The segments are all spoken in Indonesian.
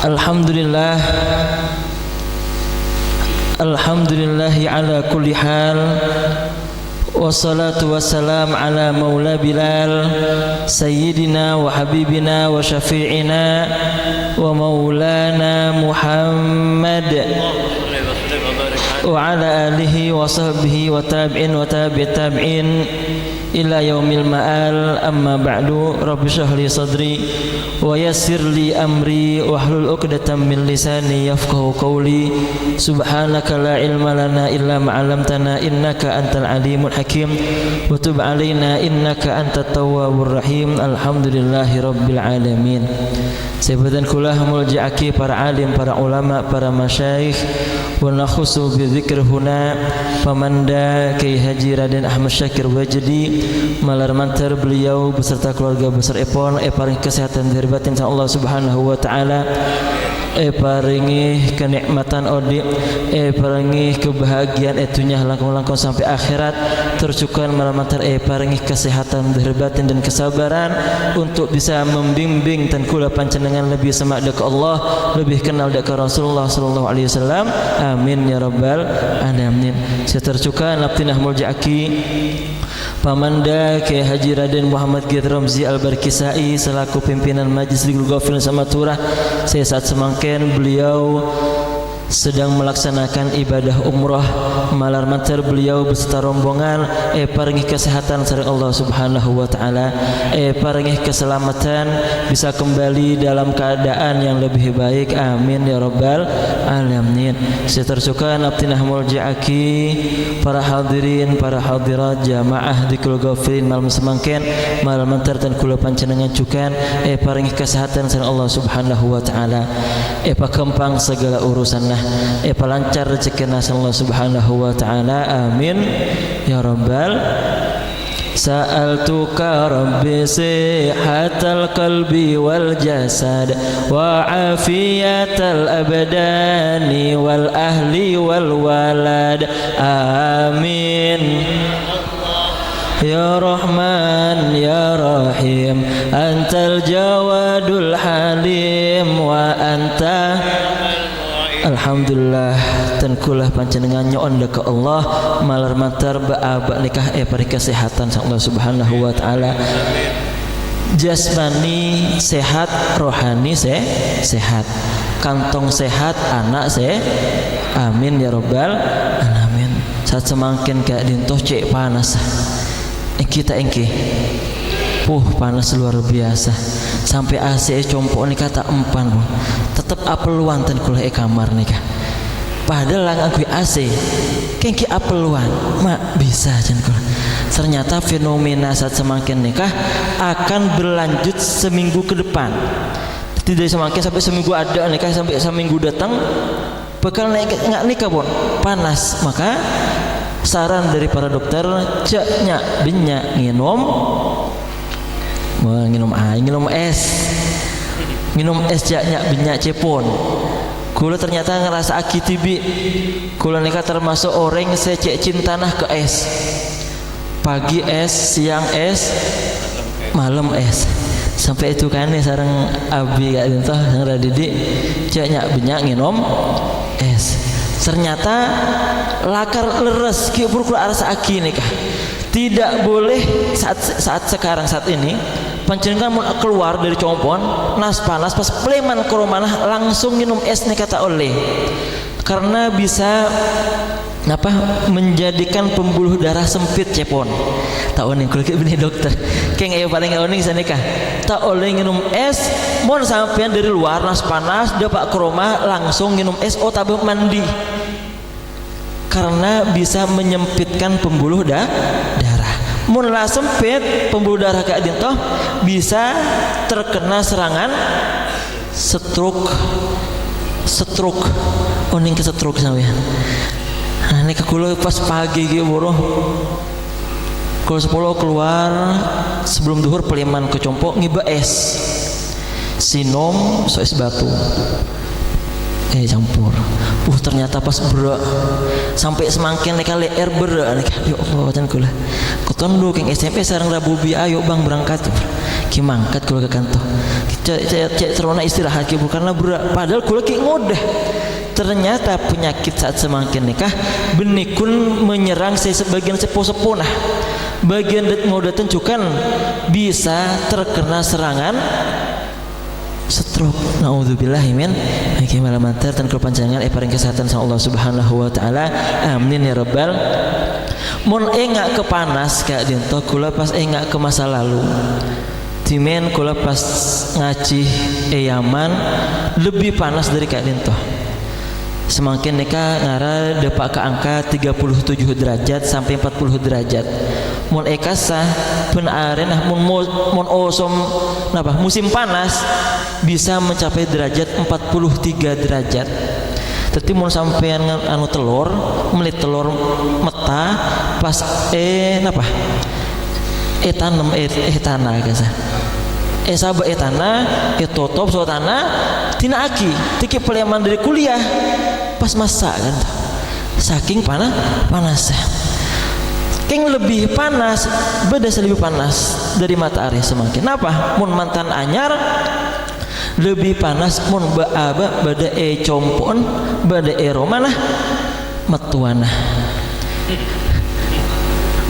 Alhamdulillah, alhamdulillahi ala kulli hal. Wassalatu wassalam ala maula Bilal sayyidina wa habibina wa syafi'ina wa maulana Muhammad wa ala alihi wa sahbihi wa tabi'in wa tabi'it tabi'in ila yaumil ma'al. Amma ba'du, rabbi shrah li sadri wa yassir li amri wahlul 'uqdatam min lisani yafqahu qawli. Subhanaka la ilma lana illa ma 'allamtana innaka antal alimul hakim wa tub 'alaina innaka antat tawwabur rahim. Alhamdulillahi rabbil alamin. Sahabat kula mulji'aki para alim, para ulama, para masyayikh wa nakhusu bi dzikr huna pamanda Kiai Haji Raden Ahmad Syakir Wajdi malar mantar beliau beserta keluarga besar Epon paring kesehatan dari batin sa Allah Subhanahu wa taala, paringi kenikmatan odi, paringi kebahagiaan etunya langkung-langkung sampai akhirat tercukupan malar mantar, paringi kesehatan dari batin dan kesabaran untuk bisa membimbing dan kula panjenengan lebih semak dekat Allah, lebih kenal dekat Rasulullah sallallahu alaihi wasallam. Amin ya rabbal alamin. Setercukan naptinah mulji'aki pamanda Kiai Haji Raden Muhammad Giyat Ramzi Al-Barkisai selaku pimpinan Majlis Ligul Ghafil Samaturah. Saya saat semangken beliau sedang melaksanakan ibadah umrah malar mantar beliau beserta rombongan, paringi kesehatan sareng Allah Subhanahu wa taala, paringi keselamatan bisa kembali dalam keadaan yang lebih baik. Amin ya rabbal alamin. Setercukan aptinah mulji'aki para hadirin, para hadirat jamaah Dzikul Ghafilin malam semangken malam mantar dan kula panjenengan cukan, paringi kesehatan sareng Allah Subhanahu wa taala, pakempang segala urusan, palancar rezekina Allah Subhanahu wa taala. Amin ya rabbal. Sa'altuka rabbi sihatal qalbi wal jasad wa afiyatal abdani wal ahli wal walad. Amin ya Rahman ya Rahim, antal jawadul halim wa anta. Alhamdulillah dan kula panjenengan nyoon ke Allah malar mantar baaba nikah pari kesehatan Allah Subhanahu wa taala, jasmani sehat, rohani sehat, kantong sehat, anak amin ya rabbal alamin. Saat semangkin kayak dintoh cek panas kita engke panas luar biasa sampai AC compok nih kata empan pun tetap apeluan ten kula kamar nih kah, padahal lang aku AC kengki apeluan mak bisa jen kula. Ternyata fenomena saat semakin nikah akan berlanjut seminggu ke depan, tidak semakin sampai seminggu ada nikah, sampai seminggu datang bakal naik nggak nikah pun panas. Maka saran dari para dokter ceknya binyak nginum air, minum es jaknya binyak cepon. Kula ternyata ngerasa akitibi kula nikah termasuk orang secek cintanah ke es, pagi es, siang es, malam es. Sampai itu kan nih sareng abi gak dintoh sang radidi jaknya binyak nginum es. Ternyata lakar leres ki kula arasa aki nikah. Tidak boleh saat sekarang saat ini panjenengan mau keluar dari compon nas panas pas pleman ke rumah langsung minum es nih kata oleh, karena bisa menjadikan pembuluh darah sempit cepon. Tak oning kulit benih dokter kayak ayo paling oning sana kah tak oleh minum es mon sampean dari luar nas panas dapat ke rumah langsung minum es tabung mandi, karena bisa menyempitkan pembuluh darah. Mun lah sempit pembuluh darah kayak dintoh bisa terkena serangan stroke oning ke stroke sampean. Nah ini kekulo pas pagi gitu boroh kalau 10 keluar sebelum duhur peliman ke compok ngiba es sinom so es batu campur ternyata pas berak sampai semangkin nek leer berak nek ya Allah dan kula ketemu keng SMP sareng Rabu bi ayo bang berangkat ki mangkat kula ke kantor cek serona istirahat ki bukanlah berat padahal kula ki ngodah. Ternyata penyakit saat semakin nikah benikun menyerang saya sebagian sepo-sepo nah bagian ngodah tencukan bisa terkena serangan stroke. Naudzubillahi min gimana mantar dan kepanjangan paring kesehatan sama Allah Subhanahu wa taala. Amin ya rabbal. Mun engak kepanas kak dinto kula pas engak ke masa lalu. Timen kula pas ngaji Yaman lebih panas dari kak dinto. Semakin nikah ngara depak ke angka 37 derajat sampai 40 derajat. Mun ekasah pun arenah mun osom napa musim panas bisa mencapai derajat 43 derajat. Tapi mun sampean anu telur, melit telur meta pas napa? Tanam tanah kasa. Sabak tanah, totop so tanah tina aki, tiki peleman dari kuliah pas masa kan. Saking panas. King lebih panas, beda lebih panas dari matahari semakin. Kenapa? Mun mantan anyar lebih panas mun baaba bada compon bada romana matuana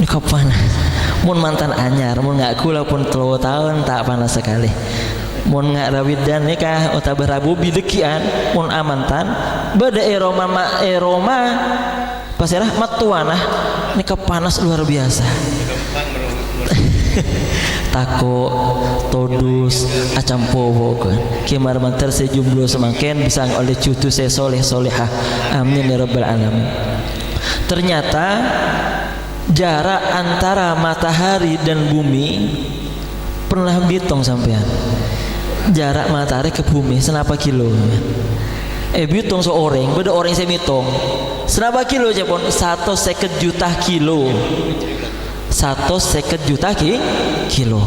ini kapan mun mantan anyar mun nggak kula pun 3 tahun tak panas sekali mun nggak rawid dan nikah atau berabu bidekian mun amantan bada roma pasirah matuana ini panas luar biasa tako todus acam powo kan kimar mantar sejumlah semakin bisa oleh cucu saya solehah amin ya rabbal alamin. Ternyata jarak antara matahari dan bumi pernah hitung sampean jarak matahari ke bumi senapa kilo hitung seorang beda orang saya hitung senapa kilo japon 150 juta kilo 150 juta kilo.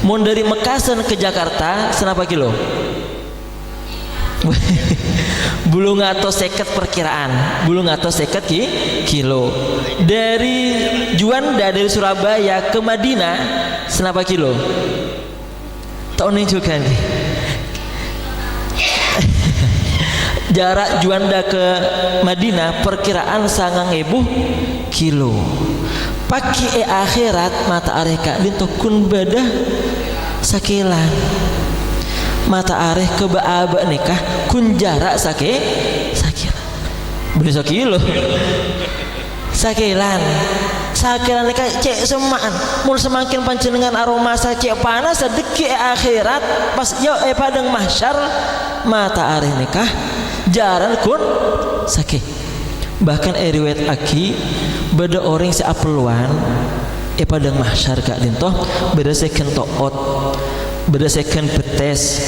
Mun dari Mekasan ke Jakarta senapa kilo? Belum atau 50 perkiraan. Belum atau 50 kilo. Dari Juanda dari Surabaya ke Madinah senapa kilo? Tahun ini juga nih. Jarak Juanda ke Madinah perkiraan 9.000 kilo. Paki akhirat mata areh kak dintukun badah sakilan mata areh ke baaba nikah kun jarak sakilan beli sakilo sakilan nikah cek semaan mun semakin panjenengan aroma sa cek panas sedeki akhirat pas yo padang mahsyar mata areh nikah jaran kun sakit. Bahkan riwayat aki beda orang si apeluan padang mahsyar kak dintoh beda second toot beda second petes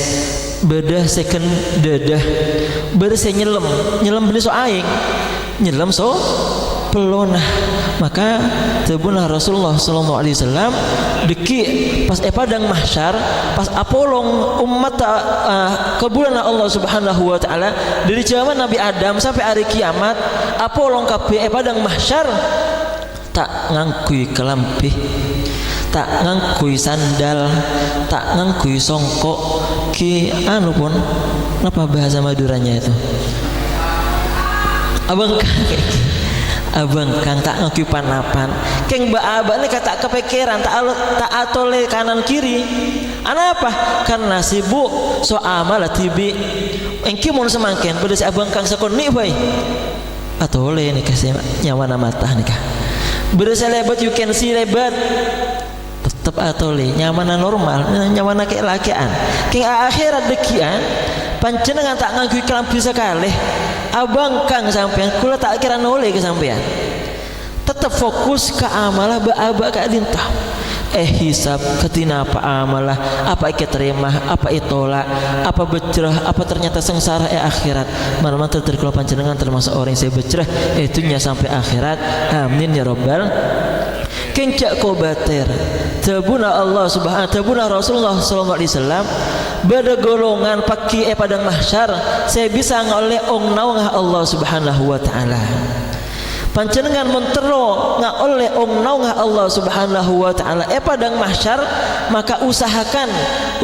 beda second dadah beda saya nyelam beli so aing nyelam so pelonah maka tebunah Rasulullah sallallahu alaihi wasallam deki pas padang mahsyar pas apolong umat kebulan Allah Subhanahu wa taala dari zaman Nabi Adam sampai hari kiamat apolong kabeh padang mahsyar tak ngangkui kelampi tak ngangkui sandal tak ngangkui songkok ki anu pun apa bahasa Maduranya itu abang kang tak ngaki panapan keng baaba ini kata kepikiran tak atole kanan kiri apa karena sibuk so amal tibi engki mun semangken pada si abang kang sakon ni bae atole nih kasih nyawana mata nih kah berasa lebat you can see lebat tetap atole nyamana normal nyamana kayak lakian keng akhirat dekian panjenengan tak nganggu kelampi sekali abang kang sampean kula tak kira noleh ke sampean tetap fokus ke amalah baaba ka dintah hisab ketina apa amalah apa ikat terima apa itolak apa becerah apa ternyata sengsara akhirat mana terkula panjenengan termasuk orang yang saya becerah itunya sampai akhirat amin ya rabbal kencak kobater tabuna Allah subhanahu tabuna Rasulullah sallallahu alaihi wasallam beda golongan paki padang mahsyar saya bisa ngoleh ong nawngah Allah subhanahu wa ta'ala panjenengan mentero nga oleh ongnaw nga Allah Subhanahu wa taala padang mahsyar, maka usahakan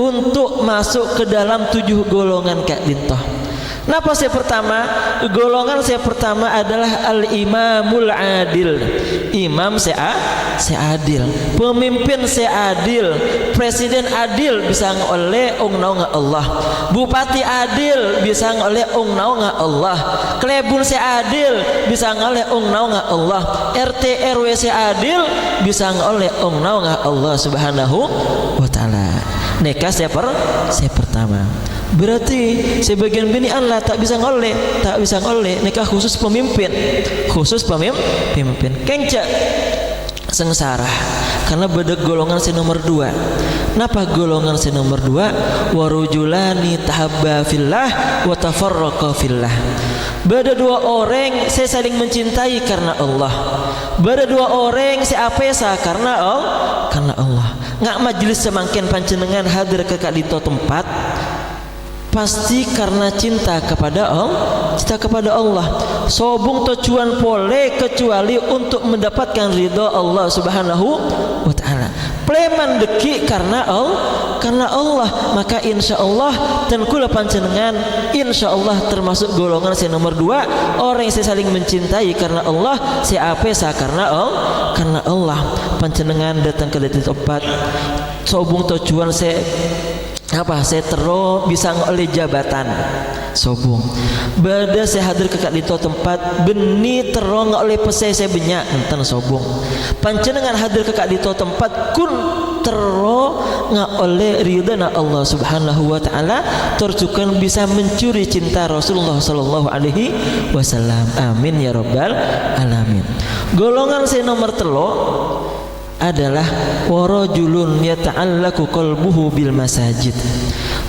untuk masuk ke dalam 7 golongan kak dintoh. Napa saya pertama? Golongan saya pertama adalah al-imamul adil. Imam saya adil, pemimpin saya adil, presiden adil bisa ngoleh ongnaw nga Allah, bupati adil bisa ngoleh ongnaw nga Allah, klebun saya adil bisa ngoleh ongnaw nga Allah, RT RW saya adil bisa ngoleh ongnaw nga Allah Subhanahu wa taala. Nikah saya pertama. Berarti sebagian bini Allah tak bisa ngoleh nikah khusus pemimpin kengca sengsara karena beda golongan si nomor 2. Napa golongan si nomor 2? Warujulani tahabba fillah wa tafarraqa fillah. Beda 2 orang saya saling mencintai karena Allah. Beda 2 orang saya apesa karena Allah. Ngak majelis semangkin panjenengan hadir ke kadito tempat pasti karena cinta kepada Allah. Sobung tujuan boleh kecuali untuk mendapatkan ridho Allah Subhanahu wa taala. Pleman deki karena Allah, maka insyaallah dan kula panjenengan insyaallah termasuk golongan si nomor 2, orang yang saya saling mencintai karena Allah, si apesa karena Allah. Panjenengan datang ke tempat sobung tujuan saya terus bisa oleh jabatan sobung bada saya hadir ke dito tempat beni terong oleh pesai saya banyak enten sobung panjenengan hadir ke dito tempat kun terong oleh ridana Allah Subhanahu wa taala tercukan bisa mencuri cinta Rasulullah sallallahu alaihi wasallam. Amin ya rabbal alamin. Golongan saya nomor 3 adalah warajulun yata'allaku qalbuhu bil masajid.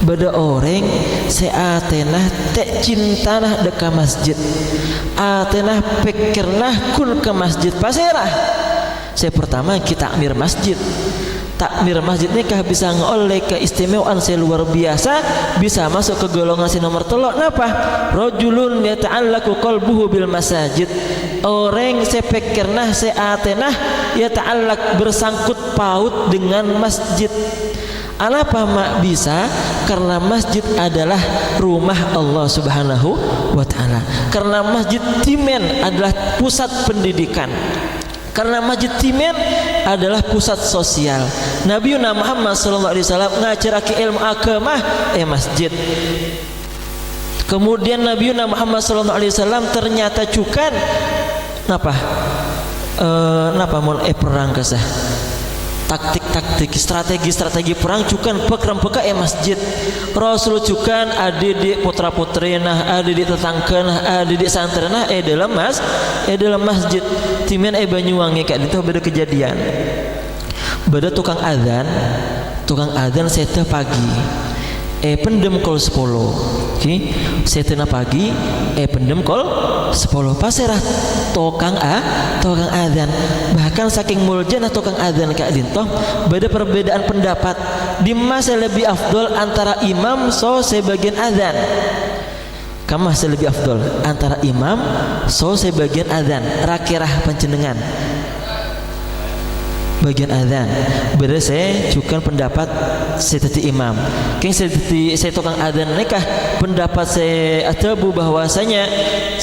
Beda orang seatenah tek cintanah deka masjid, atenah pikirnah kun ke masjid pasirah. Saya pertama kita takmir masjid. Takmir masjid ini kah bisa ngoleh keistimewaan saya luar biasa, bisa masuk ke golongan si nomor 3. Napa? Rajulun yata'allaku qalbuhu bil masajid. Orang sepekernah seatenah yata'allak bersangkut paut dengan masjid. Alapa mak bisa? Karena masjid adalah rumah Allah Subhanahu wa taala. Karena masjid timen adalah pusat pendidikan. Karena masjid timen adalah pusat sosial. Nabi Muhammad sallallahu alaihi wasallam ngajarake ilmu agama masjid. Kemudian Nabi Muhammad sallallahu alaihi wasallam ternyata cukan napa mon perang kesah. Taktik strategi perang cukan pekrem-peka masjid. Rasul cukan adik putra putrina, adik tetangkana, adik santrena dalam masjid. Timen Banyuwangi kak itu beda kejadian. Beda tukang adzan seteh pagi. Pendem kol 10. Setena pagi pendem kol 10 pasirah tukang adzan. Bahkan saking muljana tukang adzan kak dintoh beda perbedaan pendapat di masa lebih afdol antara imam sebagian adzan. Kamah lebih afdol antara imam sebagian adzan. Rakirah panjenengan bagian adzan. Beda saya cukan pendapat seteti imam. Keng seteti saya tukang adzan nikah pendapat saya atabu bahwasanya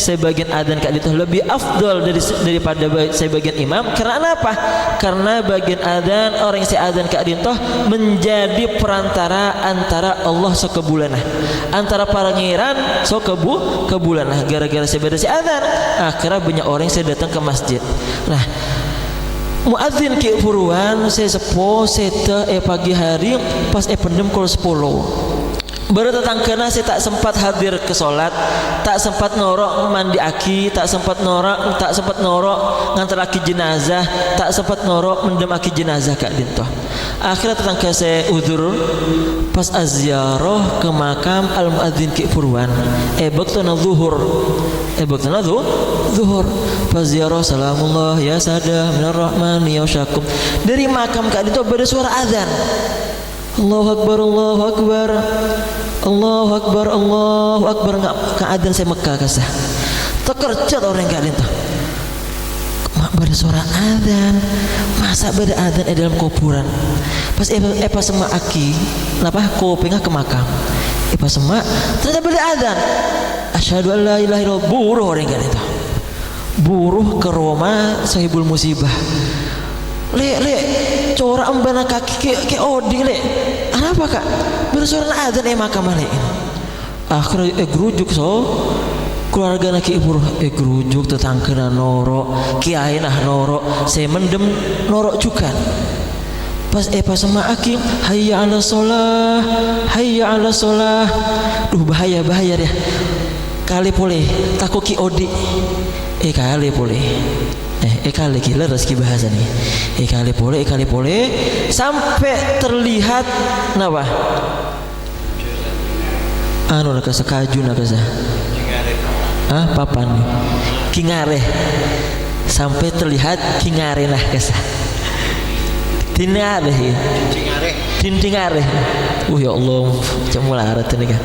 sebagian adzan kak itu lebih afdol daripada sebagian imam. Karena apa? Karena bagian adzan orang yang saya adzan kak itu menjadi perantara antara Allah sokebulanah, antara pangeran sokebulanah. Gara-gara saya beda saya adzan, akhirnya banyak orang saya datang ke masjid. Nah, muadzin ki puruan saya sepo seta pagi hari pas pendem kol 10. Baru tetangkana saya tak sempat hadir ke sholat, tak sempat norok mandi aki, tak sempat norok ngantar aki jenazah, tak sempat norok mendem aki jenazah kak dintoh. Akhirnya tetangga saya udzur pas aziarah ke makam al muadzin ki puruan baktana zuhur pas ziarah salamullah ya sada minar rahmani ya syakum. Dari makam kak dintoh ada suara azan. Allahu akbar Allahu akbar Allahu akbar Allahu akbar. Ngak keadaan saya Mekah kasah tekercat orang kalian tuh bersuara adzan, masa beradzan dalam kuburan. Pas pas semak aki napa kupingnya ke makam pas semak ternyata beradzan asyhadu an la ilaha illallah, buruh orang kan itu buruh ke Roma sahibul musibah le cora embana kaki ke odi le apa kak bersuara adzan makam le akhirnya gerujuk so keluarga nak ibu gerujuk tetangkena noro kiai nah noro saya mendem noro juga pas sama aki hayya ala sholah duh bahaya ya kali boleh takut ki odi kali boleh kali gila rezeki bahasa nih kali boleh sampai terlihat napa anu nak sekaju nak papan kingare sampai terlihat kingare nah kesah tinare tintingare ya Allah cemula arah ini kan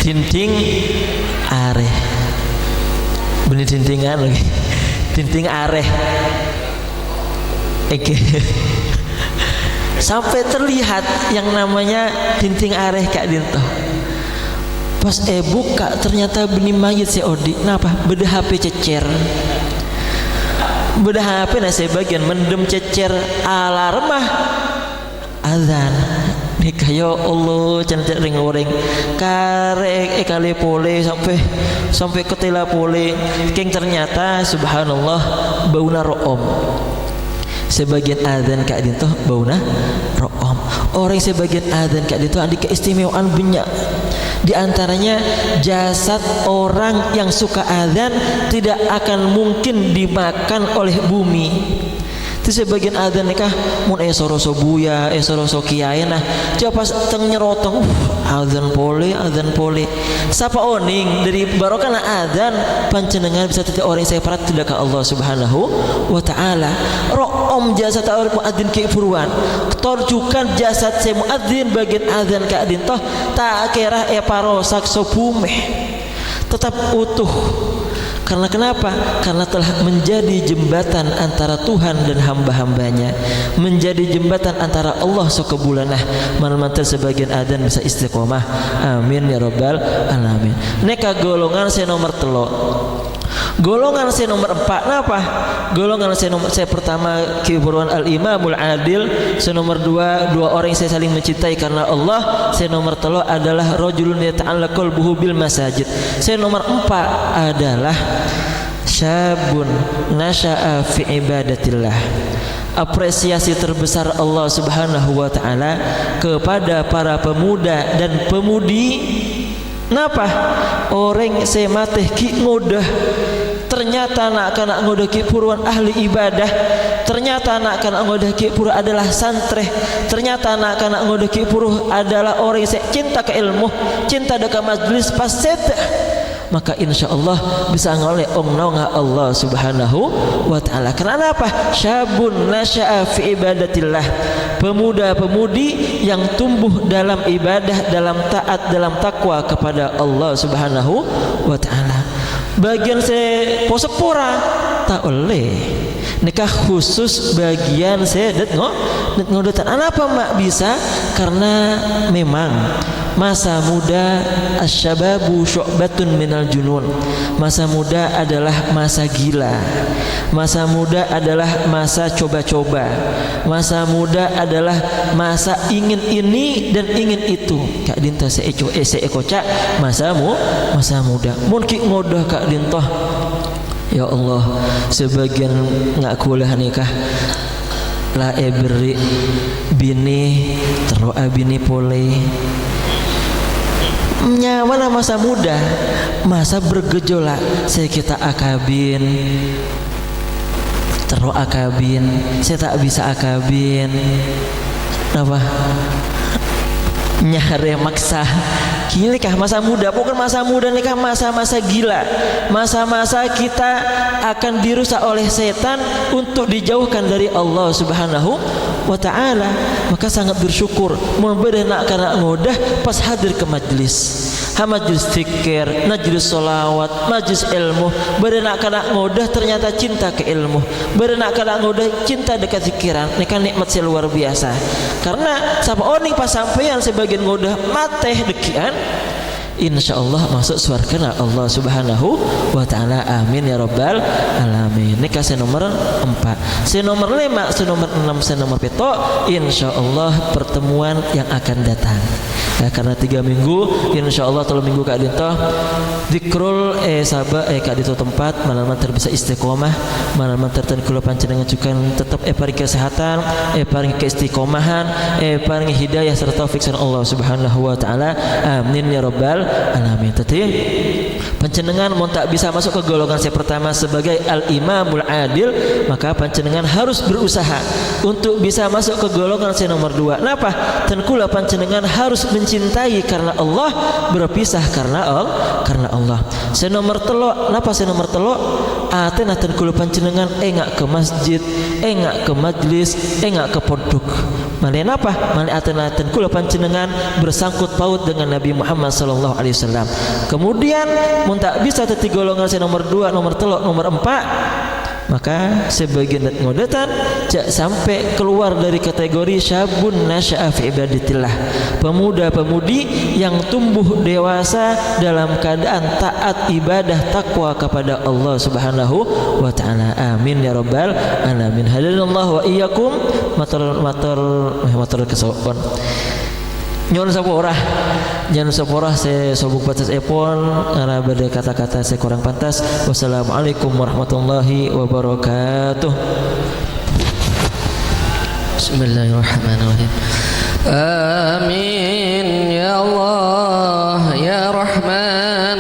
tinting are benih tintingan lagi tinting are sampai terlihat yang namanya tinting are kak dinto pas buka ternyata benih mayit si odi kenapa beda HP cecer beda HP nah saya bagian mendem cecer alarmah azan nikah ya Allah cantik ring goreng karek kali pole sampai ketela pole keng ternyata subhanallah bauna ro'om sebagian azan kak dinto bauna ro'om orang sebagian azan kak dinto ada keistimewaan banyak. Di antaranya jasad orang yang suka azan tidak akan mungkin dimakan oleh bumi. Itu sebagian azan nikah mun soroso buya soroso kiai nah coba pas teng nyerotong azan pole sapa oning dari barokah azan panjenengan bisa tidak orang saya parat tidak ke Allah Subhanahu wa taala ro'om jasad orang muadzin ke purwan torjukan jasad saya muadzin bagian azan ka adin toh tak kira parosak sopumeh tetap utuh. Karena kenapa? Karena telah menjadi jembatan antara Tuhan dan hamba-hambanya, menjadi jembatan antara Allah sokebulanah mantel sebagian adan bisa istiqomah. Amin ya rabbal alamin. Neka golongan saya nomor telo. Golongan saya nomor 4 apa? Golongan saya pertama kiburuan al-imamul adil. Saya nomor 2 dua orang yang saya saling mencintai karena Allah. Saya nomor 3 adalah rajulun yata'allaqu qalbuhu bil masajid. Saya nomor 4 adalah syabun nasya'a fi ibadatillah. Apresiasi terbesar Allah Subhanahu wa taala kepada para pemuda dan pemudi. Napa? Orang saya mateh ki ngodah. Ternyata anak kanak ngodah ki puruan ahli ibadah. Ternyata anak kanak ngodah ki puru adalah santreh. Ternyata anak kanak ngodah ki puru adalah orang yang saya cinta ke ilmu, cinta dekat majlis paset. Maka insya Allah bisa ngoleh ongnaunga Allah Subhanahu wa ta'ala. Karena apa? Syabun nasya'a fi ibadatillah. Pemuda-pemudi yang tumbuh dalam ibadah, dalam taat, dalam takwa kepada Allah Subhanahu wa ta'ala. Bagian saya posepora tak oleh nikah khusus bagian saya ngodotan. Kenapa mak bisa? Karena memang masa muda asyababu syu'batun minal junun. Masa muda adalah masa gila. Masa muda adalah masa coba-coba. Masa muda adalah masa ingin ini dan ingin itu. Kak Dinta seekocak masa muda. Mungkin ngodah Kak Dinta. Ya Allah, sebagian ngak kuliah nikah la beri bini teroa bini pole nyaman masa muda, masa bergejolak. Saya kita akabin teroa akabin, saya tak bisa akabin apa nyare maksa. Kini kah masa muda, bukan masa muda nikah, masa-masa gila, masa-masa kita akan dirusak oleh setan untuk dijauhkan dari Allah Subhanahu wa ta'ala. Maka sangat bersyukur memberi nak kana ngodah pas hadir ke majlis, majlis fikir, majlis solawat, majlis ilmu, berenak kana ngodah ternyata cinta ke ilmu, berenak kana ngodah cinta dekat fikiran. Ini kan nikmat yang luar biasa. Karena sapa oning pas sampean sebagian ngodah mateh dekian, insyaallah masuk surga Allah Subhanahu wa taala. Amin ya rabbal alamin. Ini kasih nomor 4. Si nomor 5, si nomor 6, si nomor 7 insyaallah pertemuan yang akan datang. Ya, karena 3 minggu insyaallah 3 minggu Kak Dinto zikrul sabah Kak Dinto tempat malaman terbisa istiqomah, malaman terten kula panjenengan cukan tetap paring kesehatan, paring keistiqomahan, paring hidayah serta taufik saking Allah Subhanahu wa taala. Amin ya rabbal alamin. Tadi panjenengan mau tak bisa masuk ke golongan saya pertama sebagai al-imamul adil, maka panjenengan harus berusaha untuk bisa masuk ke golongan saya nomor 2. Kenapa? Dan kula panjenengan harus mencintai karena Allah, berpisah karena Allah. Saya nomor 3, napa saya nomor 3? Atena dan kula panjenengan enggak ke masjid, enggak ke majlis, enggak ke pondok. Mane napa? Mane atena dan kula panjenengan bersangkut paut dengan Nabi Muhammad sallallahu alaihi wasallam. Kemudian mun tak bisa tadi golongan saya nomor 2, nomor 3, nomor 4, maka sebagian ngodatan jak sampai keluar dari kategori syabun nasya'a fi ibadatillah, pemuda-pemudi yang tumbuh dewasa dalam keadaan taat ibadah takwa kepada Allah Subhanahu wa taala. Amin ya rabbal alamin. Hadanallahu wa iyyakum matur kesawon. Nyon saporah, jangan saporah saya sobuk batas epon karena beda kata-kata saya kurang pantas. Wassalamualaikum warahmatullahi wabarakatuh. Bismillahirrahmanirrahim. Amin ya Allah ya Rahman